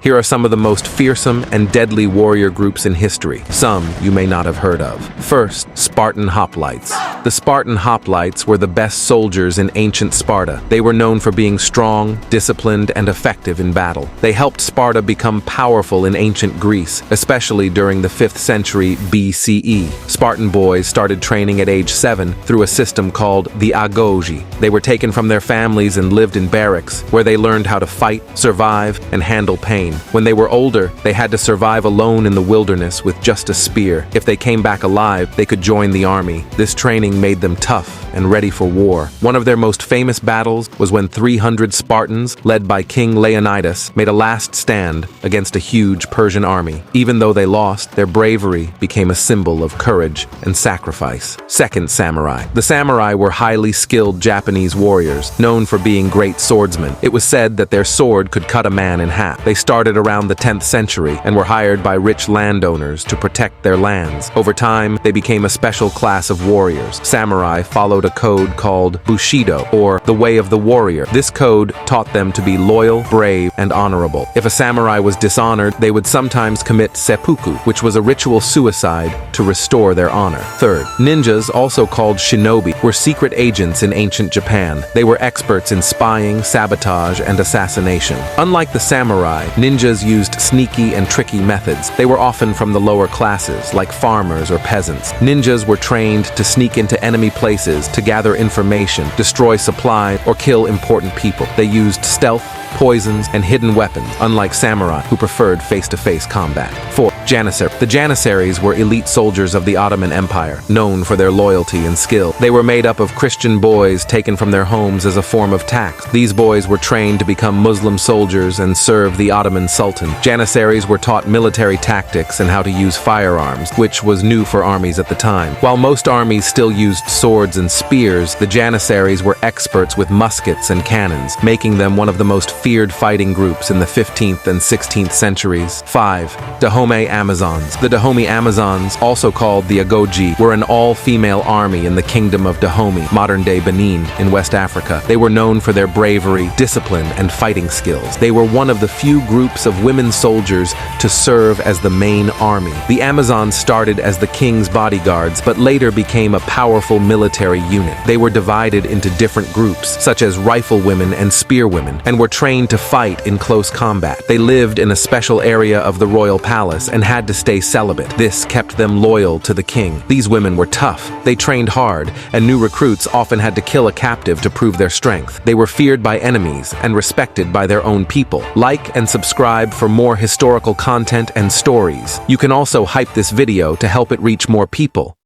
Here are some of the most fearsome and deadly warrior groups in history, some you may not have heard of. First, Spartan hoplites. The Spartan hoplites were the best soldiers in ancient Sparta. They were known for being strong, disciplined, and effective in battle. They helped Sparta become powerful in ancient Greece, especially during the 5th century BCE. Spartan boys started training at age 7 through a system called the agoge. They were taken from their families and lived in barracks, where they learned how to fight, survive, and handle pain. When they were older, they had to survive alone in the wilderness with just a spear. If they came back alive, they could join the army. This training made them tough and ready for war. One of their most famous battles was when 300 Spartans, led by King Leonidas, made a last stand against a huge Persian army. Even though they lost, their bravery became a symbol of courage and sacrifice. Second, samurai. The samurai were highly skilled Japanese warriors, known for being great swordsmen. It was said that their sword could cut a man in half. They started around the 10th century and were hired by rich landowners to protect their lands. Over time, they became a special class of warriors. Samurai followed a code called Bushido, or the way of the warrior. This code taught them to be loyal, brave, and honorable. If a samurai was dishonored, they would sometimes commit seppuku, which was a ritual suicide to restore their honor. Third, ninjas, also called shinobi, were secret agents in ancient Japan. They were experts in spying, sabotage, and assassination. Unlike the samurai, ninjas used sneaky and tricky methods. They were often from the lower classes, like farmers or peasants. Ninjas were trained to sneak into enemy places to gather information, destroy supplies, or kill important people. They used stealth, poisons, and hidden weapons, unlike samurai, who preferred face-to-face combat. Fourth, janissaries. The janissaries were elite soldiers of the Ottoman Empire, known for their loyalty and skill. They were made up of Christian boys taken from their homes as a form of tax. These boys were trained to become Muslim soldiers and serve the Ottoman Sultan. Janissaries were taught military tactics and how to use firearms, which was new for armies at the time. While most armies still used swords and spears, the janissaries were experts with muskets and cannons, making them one of the most feared fighting groups in the 15th and 16th centuries. 5. Dahomey Amazons. The Dahomey Amazons, also called the Agoge, were an all-female army in the kingdom of Dahomey, modern-day Benin, in West Africa. They were known for their bravery, discipline, and fighting skills. They were one of the few groups of women soldiers to serve as the main army. The Amazons started as the king's bodyguards, but later became a powerful military unit. They were divided into different groups, such as riflewomen and spearwomen, and were trained to fight in close combat. They lived in a special area of the royal palace and had to stay celibate. This kept them loyal to the king. These women were tough. They trained hard, and new recruits often had to kill a captive to prove their strength. They were feared by enemies and respected by their own people. Like and subscribe for more historical content and stories. You can also hype this video to help it reach more people.